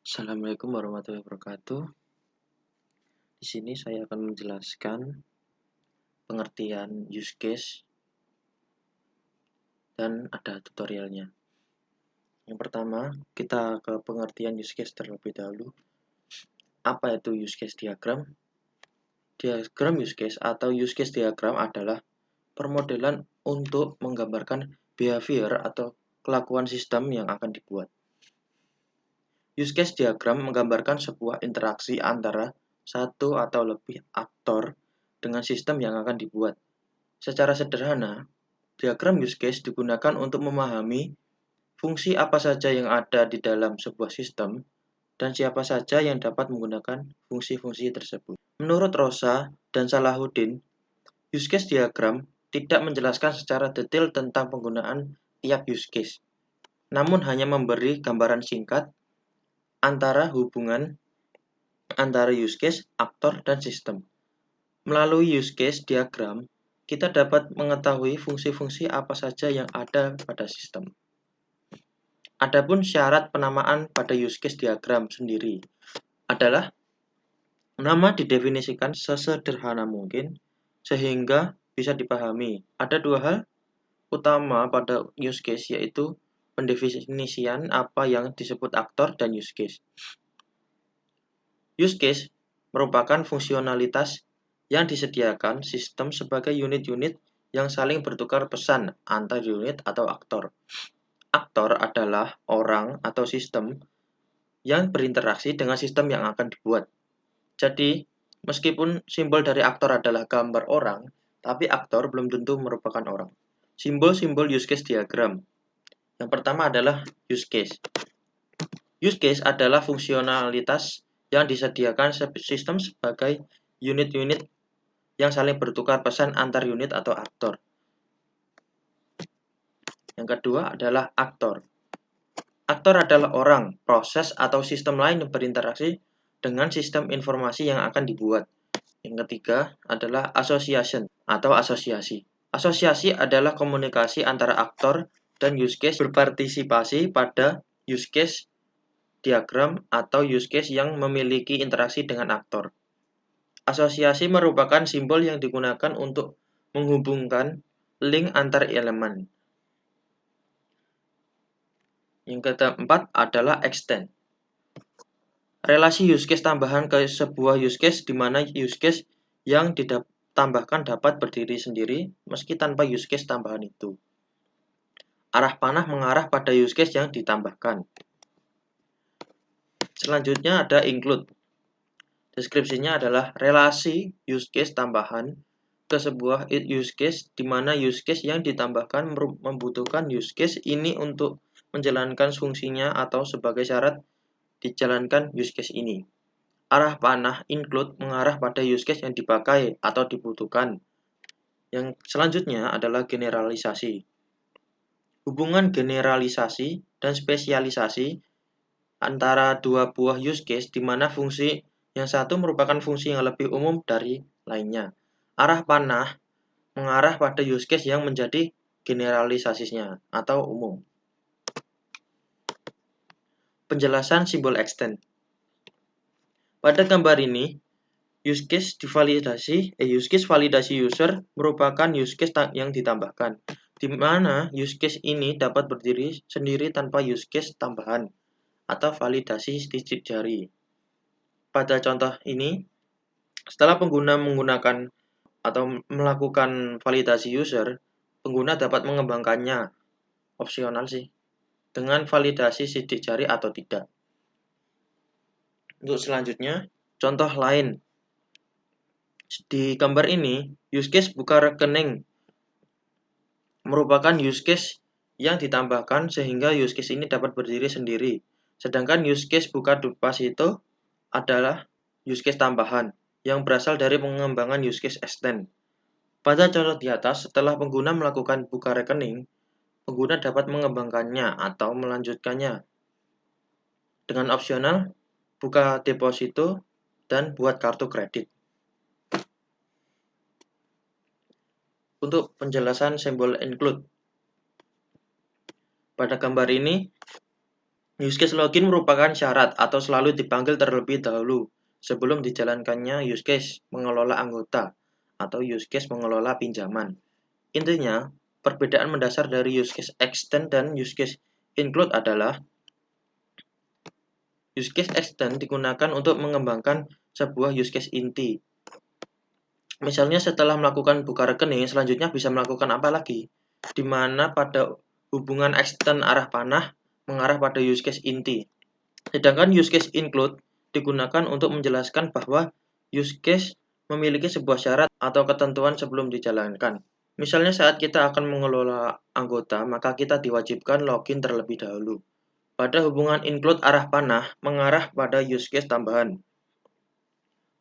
Assalamualaikum warahmatullahi wabarakatuh. Di sini saya akan menjelaskan pengertian use case dan ada tutorialnya. Yang pertama, kita ke pengertian use case terlebih dahulu. Apa itu use case diagram? Diagram use case atau use case diagram adalah permodelan untuk menggambarkan behavior atau kelakuan sistem yang akan dibuat. Use case diagram menggambarkan sebuah interaksi antara satu atau lebih aktor dengan sistem yang akan dibuat. Secara sederhana, diagram use case digunakan untuk memahami fungsi apa saja yang ada di dalam sebuah sistem dan siapa saja yang dapat menggunakan fungsi-fungsi tersebut. Menurut Rosa dan Salahuddin, use case diagram tidak menjelaskan secara detail tentang penggunaan tiap use case, namun hanya memberi gambaran singkat antara hubungan antara use case, aktor, dan sistem. Melalui use case diagram, kita dapat mengetahui fungsi-fungsi apa saja yang ada pada sistem. Adapun syarat penamaan pada use case diagram sendiri adalah nama didefinisikan sesederhana mungkin sehingga bisa dipahami. Ada dua hal utama pada use case, yaitu pendefinisian apa yang disebut aktor dan use case. Use case merupakan fungsionalitas yang disediakan sistem sebagai unit-unit yang saling bertukar pesan antar unit atau aktor. Aktor adalah orang atau sistem yang berinteraksi dengan sistem yang akan dibuat. Jadi, meskipun simbol dari aktor adalah gambar orang, tapi aktor belum tentu merupakan orang. Simbol-simbol use case diagram. Yang pertama adalah use case. Use case adalah fungsionalitas yang disediakan sistem sebagai unit-unit yang saling bertukar pesan antar unit atau aktor. Yang kedua adalah aktor. Aktor adalah orang, proses, atau sistem lain yang berinteraksi dengan sistem informasi yang akan dibuat. Yang ketiga adalah association atau asosiasi. Asosiasi adalah komunikasi antara aktor dan use case berpartisipasi pada use case diagram atau use case yang memiliki interaksi dengan aktor. Asosiasi merupakan simbol yang digunakan untuk menghubungkan link antar elemen. Yang keempat adalah extend. Relasi use case tambahan ke sebuah use case di mana use case yang ditambahkan dapat berdiri sendiri meski tanpa use case tambahan itu. Arah panah mengarah pada use case yang ditambahkan. Selanjutnya ada include. Deskripsinya adalah relasi use case tambahan ke sebuah use case di mana use case yang ditambahkan membutuhkan use case ini untuk menjalankan fungsinya atau sebagai syarat dijalankan use case ini. Arah panah include mengarah pada use case yang dipakai atau dibutuhkan. Yang selanjutnya adalah generalisasi. Hubungan generalisasi dan spesialisasi antara dua buah use case di mana fungsi yang satu merupakan fungsi yang lebih umum dari lainnya. Arah panah mengarah pada use case yang menjadi generalisasinya atau umum. Penjelasan simbol extend. Pada gambar ini, use case validasi user merupakan use case yang ditambahkan, di mana use case ini dapat berdiri sendiri tanpa use case tambahan atau validasi digit jari. Pada contoh ini, setelah pengguna menggunakan atau melakukan validasi user, pengguna dapat mengembangkannya, opsional sih, dengan validasi sidik jari atau tidak. Untuk selanjutnya, contoh lain. Di gambar ini, use case buka rekening merupakan use case yang ditambahkan sehingga use case ini dapat berdiri sendiri. Sedangkan use case buka deposito adalah use case tambahan yang berasal dari pengembangan use case extend. Pada contoh di atas, setelah pengguna melakukan buka rekening, pengguna dapat mengembangkannya atau melanjutkannya dengan opsional buka deposito dan buat kartu kredit. Untuk penjelasan simbol include. Pada gambar ini, Use case login merupakan syarat atau selalu dipanggil terlebih dahulu sebelum dijalankannya use case mengelola anggota atau use case mengelola pinjaman. Intinya, perbedaan mendasar dari use case extend dan use case include adalah use case extend digunakan untuk mengembangkan sebuah use case inti. Misalnya setelah melakukan buka rekening, selanjutnya bisa melakukan apa lagi? Di mana pada hubungan extend arah panah mengarah pada use case inti. Sedangkan use case include digunakan untuk menjelaskan bahwa use case memiliki sebuah syarat atau ketentuan sebelum dijalankan. Misalnya saat kita akan mengelola anggota, maka kita diwajibkan login terlebih dahulu. Pada hubungan include arah panah mengarah pada use case tambahan.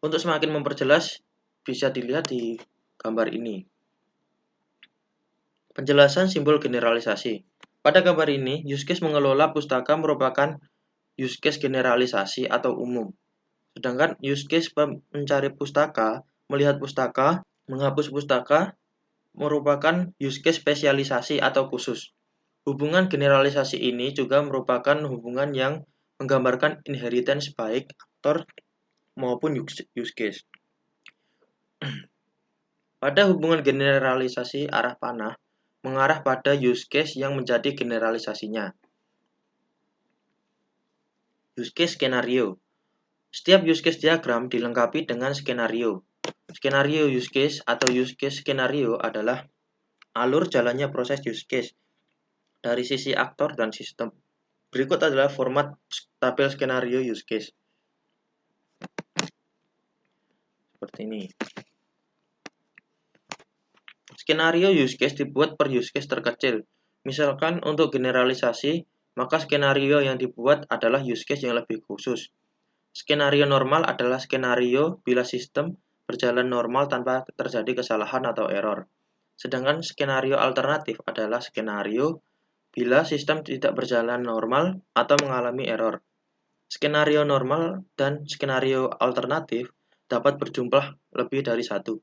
Untuk semakin memperjelas, bisa dilihat di gambar ini. Penjelasan simbol generalisasi. Pada gambar ini, use case mengelola pustaka merupakan use case generalisasi atau umum. Sedangkan use case mencari pustaka, melihat pustaka, menghapus pustaka, merupakan use case spesialisasi atau khusus. Hubungan generalisasi ini juga merupakan hubungan yang menggambarkan inheritance baik aktor maupun use case. Pada hubungan generalisasi arah panah, mengarah pada use case yang menjadi generalisasinya. Use case skenario. Setiap use case diagram dilengkapi dengan skenario. Skenario use case atau use case skenario adalah alur jalannya proses use case dari sisi aktor dan sistem. Berikut adalah format tabel skenario use case. Seperti ini. Skenario use case dibuat per use case terkecil. Misalkan untuk generalisasi, maka skenario yang dibuat adalah use case yang lebih khusus. Skenario normal adalah skenario bila sistem berjalan normal tanpa terjadi kesalahan atau error. Sedangkan skenario alternatif adalah skenario bila sistem tidak berjalan normal atau mengalami error. Skenario normal dan skenario alternatif dapat berjumlah lebih dari satu.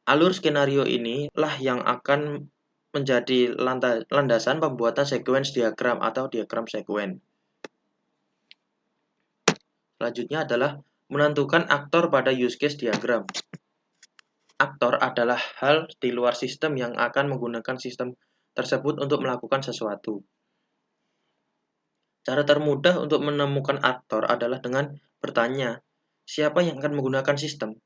Alur skenario inilah yang akan menjadi landasan pembuatan sequence diagram atau diagram sequence. Selanjutnya adalah menentukan aktor pada use case diagram. Aktor adalah hal di luar sistem yang akan menggunakan sistem tersebut untuk melakukan sesuatu. Cara termudah untuk menemukan aktor adalah dengan bertanya, siapa yang akan menggunakan sistem?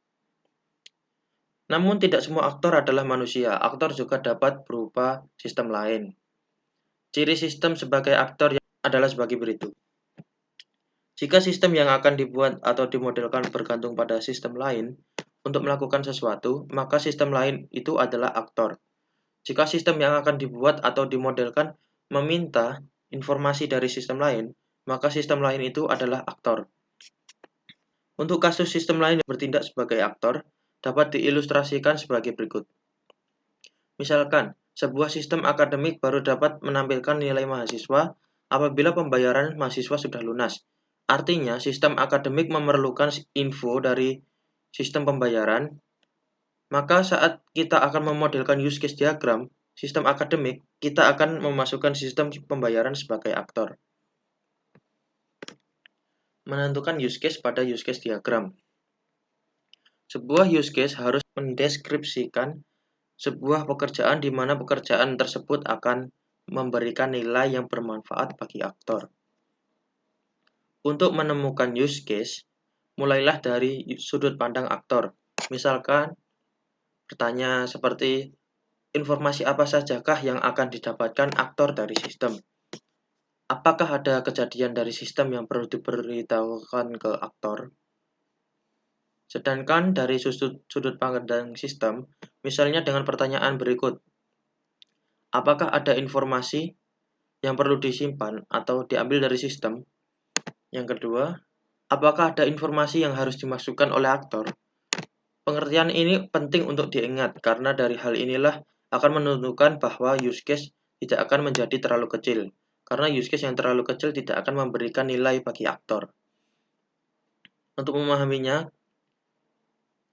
Namun tidak semua aktor adalah manusia, aktor juga dapat berupa sistem lain. Ciri sistem sebagai aktor adalah sebagai berikut. Jika sistem yang akan dibuat atau dimodelkan bergantung pada sistem lain untuk melakukan sesuatu, maka sistem lain itu adalah aktor. Jika sistem yang akan dibuat atau dimodelkan meminta informasi dari sistem lain, maka sistem lain itu adalah aktor. Untuk kasus sistem lain yang bertindak sebagai aktor, dapat diilustrasikan sebagai berikut. Misalkan, sebuah sistem akademik baru dapat menampilkan nilai mahasiswa apabila pembayaran mahasiswa sudah lunas. Artinya, sistem akademik memerlukan info dari sistem pembayaran. Maka saat kita akan memodelkan use case diagram sistem akademik, kita akan memasukkan sistem pembayaran sebagai aktor. Menentukan use case pada use case diagram. Sebuah use case harus mendeskripsikan sebuah pekerjaan di mana pekerjaan tersebut akan memberikan nilai yang bermanfaat bagi aktor. Untuk menemukan use case, mulailah dari sudut pandang aktor. Misalkan, bertanya seperti, informasi apa sajakah yang akan didapatkan aktor dari sistem? Apakah ada kejadian dari sistem yang perlu diberitahukan ke aktor? Sedangkan dari sudut pandang sistem, misalnya dengan pertanyaan berikut. Apakah ada informasi yang perlu disimpan atau diambil dari sistem? Yang kedua, apakah ada informasi yang harus dimasukkan oleh aktor? Pengertian ini penting untuk diingat karena dari hal inilah akan menentukan bahwa use case tidak akan menjadi terlalu kecil. Karena use case yang terlalu kecil tidak akan memberikan nilai bagi aktor. Untuk memahaminya,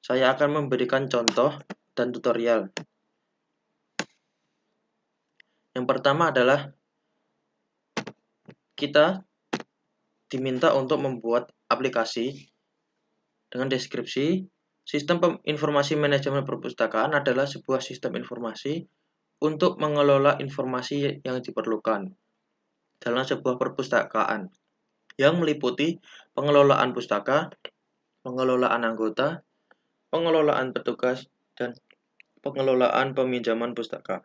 saya akan memberikan contoh dan tutorial. Yang pertama adalah kita diminta untuk membuat aplikasi dengan deskripsi. Sistem informasi manajemen perpustakaan adalah sebuah sistem informasi untuk mengelola informasi yang diperlukan dalam sebuah perpustakaan yang meliputi pengelolaan pustaka, pengelolaan anggota, pengelolaan petugas, dan pengelolaan peminjaman pustaka.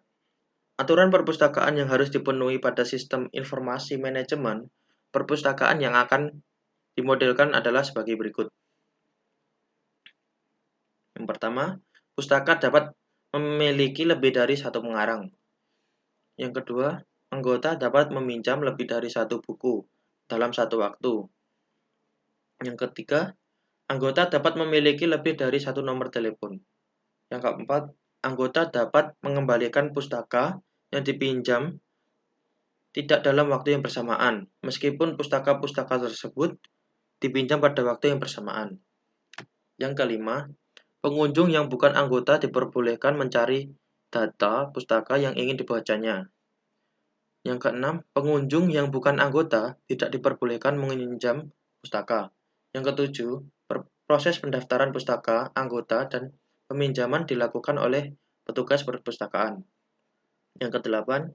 Aturan perpustakaan yang harus dipenuhi pada sistem informasi manajemen perpustakaan yang akan dimodelkan adalah sebagai berikut. Yang pertama, pustaka dapat memiliki lebih dari satu pengarang. Yang kedua, anggota dapat meminjam lebih dari satu buku dalam satu waktu. Yang ketiga, anggota dapat memiliki lebih dari satu nomor telepon. Yang keempat, anggota dapat mengembalikan pustaka yang dipinjam tidak dalam waktu yang bersamaan, meskipun pustaka-pustaka tersebut dipinjam pada waktu yang bersamaan. Yang kelima, pengunjung yang bukan anggota diperbolehkan mencari data pustaka yang ingin dibacanya. Yang keenam, pengunjung yang bukan anggota tidak diperbolehkan meminjam pustaka. Yang ketujuh, proses pendaftaran pustaka, anggota, dan peminjaman dilakukan oleh petugas perpustakaan. Yang kedelapan,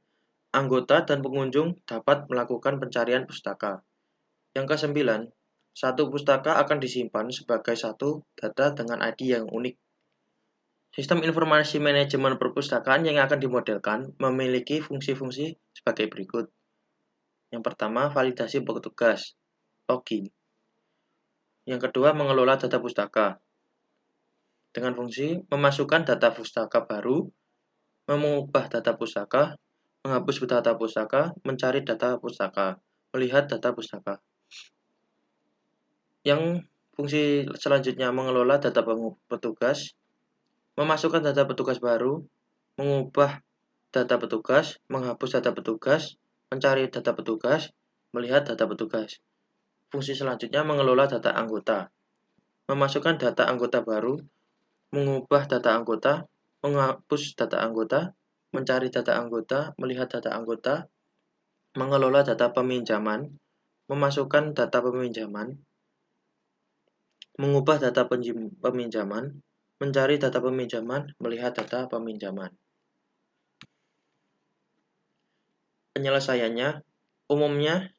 anggota dan pengunjung dapat melakukan pencarian pustaka. Yang kesembilan, satu pustaka akan disimpan sebagai satu data dengan ID yang unik. Sistem informasi manajemen perpustakaan yang akan dimodelkan memiliki fungsi-fungsi sebagai berikut. Yang pertama, validasi petugas, login. Yang kedua, mengelola data pustaka. Dengan fungsi memasukkan data pustaka baru, mengubah data pustaka, menghapus data pustaka, mencari data pustaka, melihat data pustaka. Yang fungsi selanjutnya mengelola data petugas, memasukkan data petugas baru, mengubah data petugas, menghapus data petugas, mencari data petugas, melihat data petugas. Fungsi selanjutnya mengelola data anggota, memasukkan data anggota baru, mengubah data anggota, menghapus data anggota, mencari data anggota, melihat data anggota, mengelola data peminjaman, memasukkan data peminjaman, mengubah data peminjaman, mencari data peminjaman, melihat data peminjaman. Penyelesaiannya, umumnya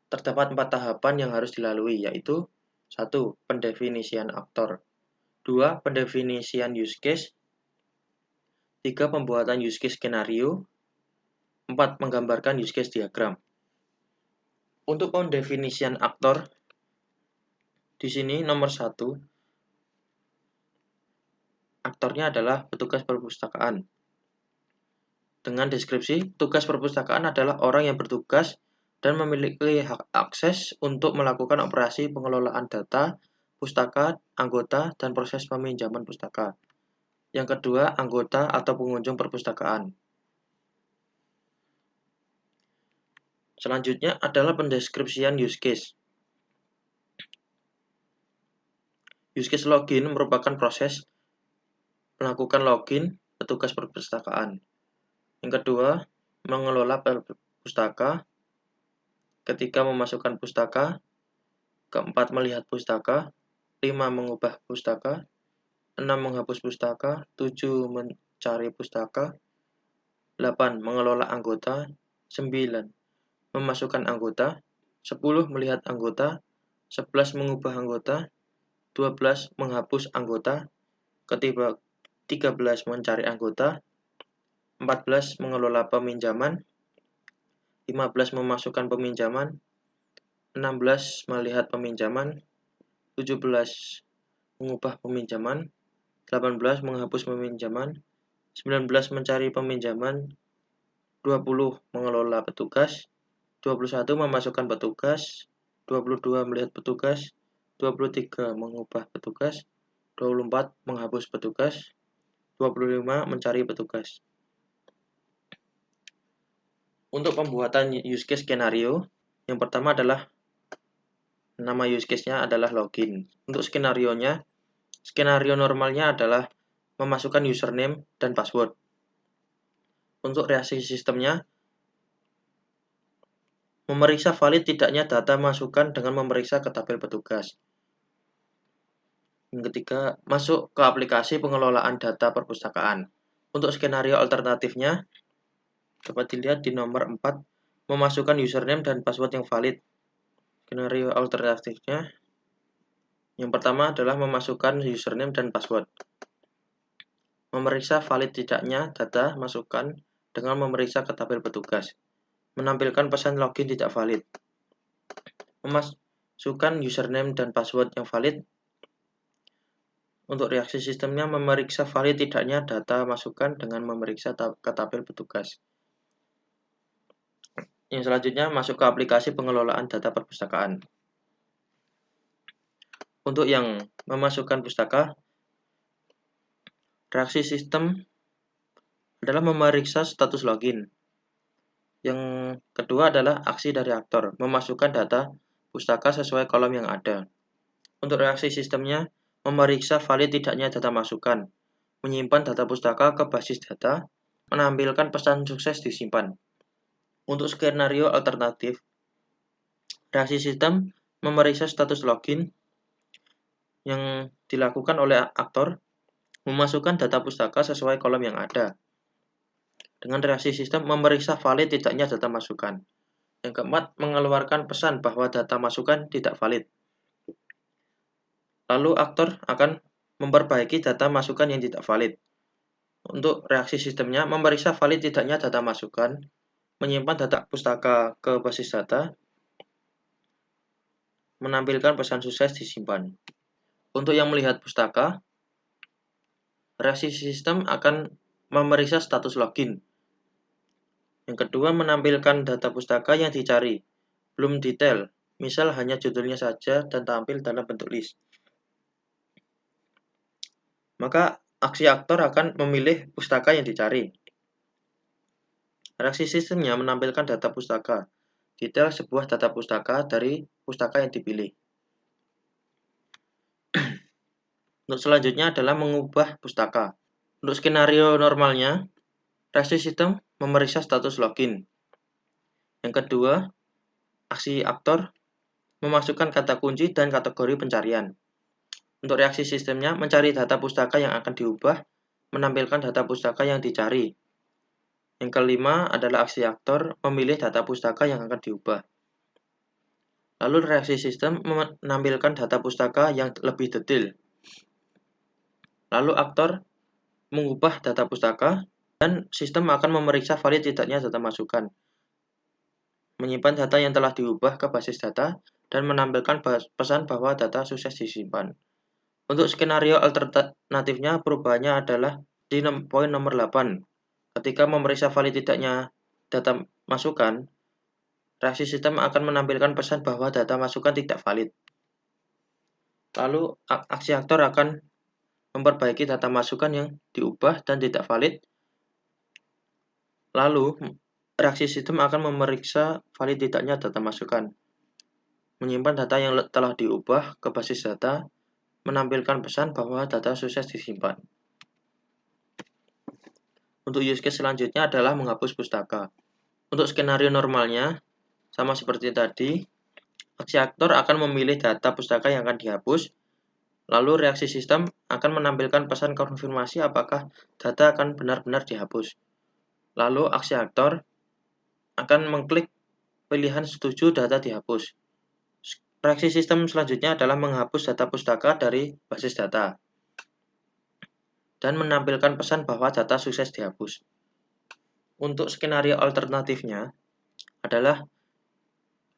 terdapat 4 tahapan yang harus dilalui, yaitu 1. Pendefinisian aktor, 2. Pendefinisian use case, 3. Pembuatan use case skenario, 4. Menggambarkan use case diagram. Untuk pendefinisian aktor, di sini nomor 1, aktornya adalah petugas perpustakaan. Dengan deskripsi, tugas perpustakaan adalah orang yang bertugas dan memiliki hak akses untuk melakukan operasi pengelolaan data, pustaka, anggota, dan proses peminjaman pustaka. Yang kedua, anggota atau pengunjung perpustakaan. Selanjutnya adalah pendeskripsian use case. Use case login merupakan proses melakukan login petugas perpustakaan. Yang kedua, mengelola pustaka. Ketika memasukkan pustaka. Keempat, melihat pustaka. 5, mengubah pustaka. 6, menghapus pustaka. 7, mencari pustaka. 8, mengelola anggota. 9, memasukkan anggota. 10, melihat anggota. 11, mengubah anggota. 12, menghapus anggota. 13, mencari anggota. 14, mengelola peminjaman. 15, memasukkan peminjaman. 16, melihat peminjaman. 17, mengubah peminjaman. 18, menghapus peminjaman. 19, mencari peminjaman. 20, mengelola petugas. 21, memasukkan petugas. 22, melihat petugas. 23, mengubah petugas. 24, menghapus petugas. 25, mencari petugas. Untuk pembuatan use case skenario, yang pertama adalah nama use case-nya adalah login. Untuk skenario-nya, skenario normalnya adalah memasukkan username dan password. Untuk reaksi sistemnya, memeriksa valid tidaknya data masukan dengan memeriksa ke tabel petugas. Yang ketiga, masuk ke aplikasi pengelolaan data perpustakaan. Untuk skenario alternatifnya, dapat dilihat di nomor 4, memasukkan username dan password yang valid. Skenario alternatifnya, yang pertama adalah memasukkan username dan password. Memeriksa valid tidaknya data masukan dengan memeriksa ke tabel petugas. Menampilkan pesan login tidak valid. Memasukkan username dan password yang valid. Untuk reaksi sistemnya, memeriksa valid tidaknya data masukan dengan memeriksa ke tabel petugas. Yang selanjutnya, masuk ke aplikasi pengelolaan data perpustakaan. Untuk yang memasukkan pustaka, reaksi sistem adalah memeriksa status login. Yang kedua adalah aksi dari aktor, memasukkan data pustaka sesuai kolom yang ada. Untuk reaksi sistemnya, memeriksa valid tidaknya data masukan, menyimpan data pustaka ke basis data, menampilkan pesan sukses disimpan. Untuk skenario alternatif, reaksi sistem memeriksa status login yang dilakukan oleh aktor, memasukkan data pustaka sesuai kolom yang ada. Dengan reaksi sistem memeriksa valid tidaknya data masukan. Yang keempat, mengeluarkan pesan bahwa data masukan tidak valid. Lalu aktor akan memperbaiki data masukan yang tidak valid. Untuk reaksi sistemnya, memeriksa valid tidaknya data masukan, menyimpan data pustaka ke basis data, menampilkan pesan sukses disimpan. Untuk yang melihat pustaka, reaksi sistem akan memeriksa status login. Yang kedua, menampilkan data pustaka yang dicari, belum detail, misal hanya judulnya saja dan tampil dalam bentuk list. Maka aksi aktor akan memilih pustaka yang dicari. Reaksi sistemnya menampilkan data pustaka, detail sebuah data pustaka dari pustaka yang dipilih. Untuk selanjutnya adalah mengubah pustaka. Untuk skenario normalnya, reaksi sistem memeriksa status login. Yang kedua, aksi aktor memasukkan kata kunci dan kategori pencarian. Untuk reaksi sistemnya, mencari data pustaka yang akan diubah, menampilkan data pustaka yang dicari. Yang kelima adalah aksi aktor memilih data pustaka yang akan diubah. Lalu reaksi sistem menampilkan data pustaka yang lebih detail. Lalu aktor mengubah data pustaka dan sistem akan memeriksa valid tidaknya data masukan. Menyimpan data yang telah diubah ke basis data dan menampilkan pesan bahwa data sukses disimpan. Untuk skenario alternatifnya, perubahannya adalah di poin nomor 8. Ketika memeriksa valid tidaknya data masukan, reaksi sistem akan menampilkan pesan bahwa data masukan tidak valid. Lalu aksi aktor akan memperbaiki data masukan yang diubah dan tidak valid. Lalu reaksi sistem akan memeriksa valid tidaknya data masukan, menyimpan data yang telah diubah ke basis data, menampilkan pesan bahwa data sukses disimpan. Untuk use case selanjutnya adalah menghapus pustaka. Untuk skenario normalnya, sama seperti tadi, aksi aktor akan memilih data pustaka yang akan dihapus, lalu reaksi sistem akan menampilkan pesan konfirmasi apakah data akan benar-benar dihapus. Lalu aksi aktor akan mengklik pilihan setuju data dihapus. Reaksi sistem selanjutnya adalah menghapus data pustaka dari basis data dan menampilkan pesan bahwa data sukses dihapus. Untuk skenario alternatifnya adalah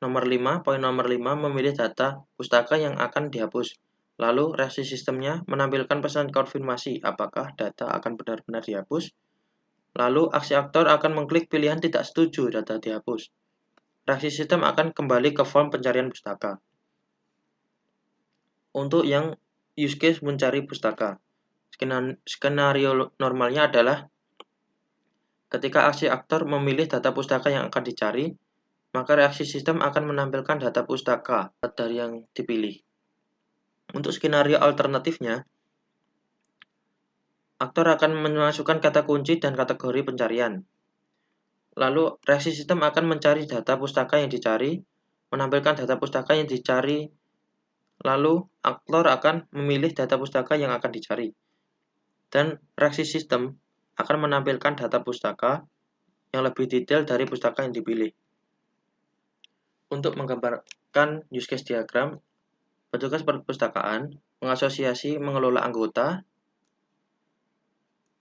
poin nomor 5 memilih data pustaka yang akan dihapus. Lalu reaksi sistemnya menampilkan pesan konfirmasi apakah data akan benar-benar dihapus. Lalu aksi aktor akan mengklik pilihan tidak setuju data dihapus. Reaksi sistem akan kembali ke form pencarian pustaka. Untuk yang use case mencari pustaka, skenario normalnya adalah ketika aksi aktor memilih data pustaka yang akan dicari, maka reaksi sistem akan menampilkan data pustaka dari yang dipilih. Untuk skenario alternatifnya, aktor akan memasukkan kata kunci dan kategori pencarian. Lalu reaksi sistem akan mencari data pustaka yang dicari, menampilkan data pustaka yang dicari, lalu aktor akan memilih data pustaka yang akan dicari. Dan reaksi sistem akan menampilkan data pustaka yang lebih detail dari pustaka yang dipilih. Untuk menggambarkan use case diagram, petugas perpustakaan mengasosiasi mengelola anggota,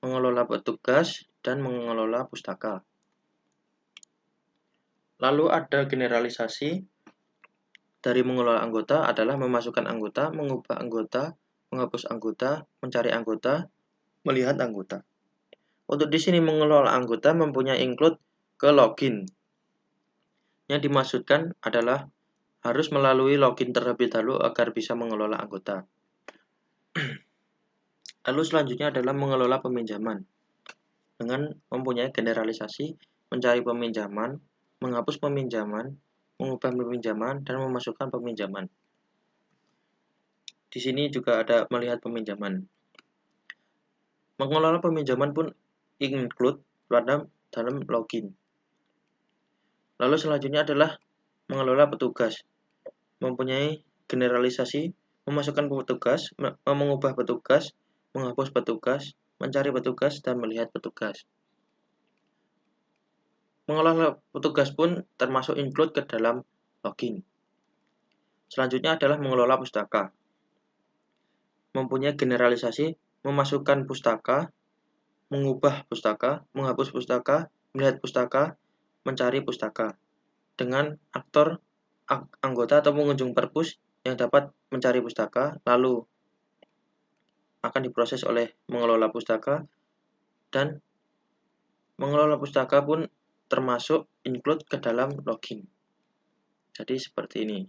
mengelola petugas, dan mengelola pustaka. Lalu ada generalisasi dari mengelola anggota adalah memasukkan anggota, mengubah anggota, menghapus anggota, mencari anggota, melihat anggota. Untuk di sini mengelola anggota mempunyai include ke login. Yang dimaksudkan adalah harus melalui login terlebih dahulu agar bisa mengelola anggota. Lalu selanjutnya adalah mengelola peminjaman. Dengan mempunyai generalisasi, mencari peminjaman, menghapus peminjaman, mengubah peminjaman, dan memasukkan peminjaman. Di sini juga ada melihat peminjaman. Mengelola peminjaman pun include dalam login. Lalu selanjutnya adalah mengelola petugas. Mempunyai generalisasi, memasukkan petugas, mengubah petugas, menghapus petugas, mencari petugas, dan melihat petugas. Mengelola petugas pun termasuk include ke dalam login. Selanjutnya adalah mengelola pustaka. Mempunyai generalisasi, memasukkan pustaka, mengubah pustaka, menghapus pustaka, melihat pustaka, mencari pustaka. Dengan aktor, anggota atau pengunjung perpus yang dapat mencari pustaka, lalu akan diproses oleh mengelola pustaka, dan mengelola pustaka pun termasuk include ke dalam login. Jadi seperti ini.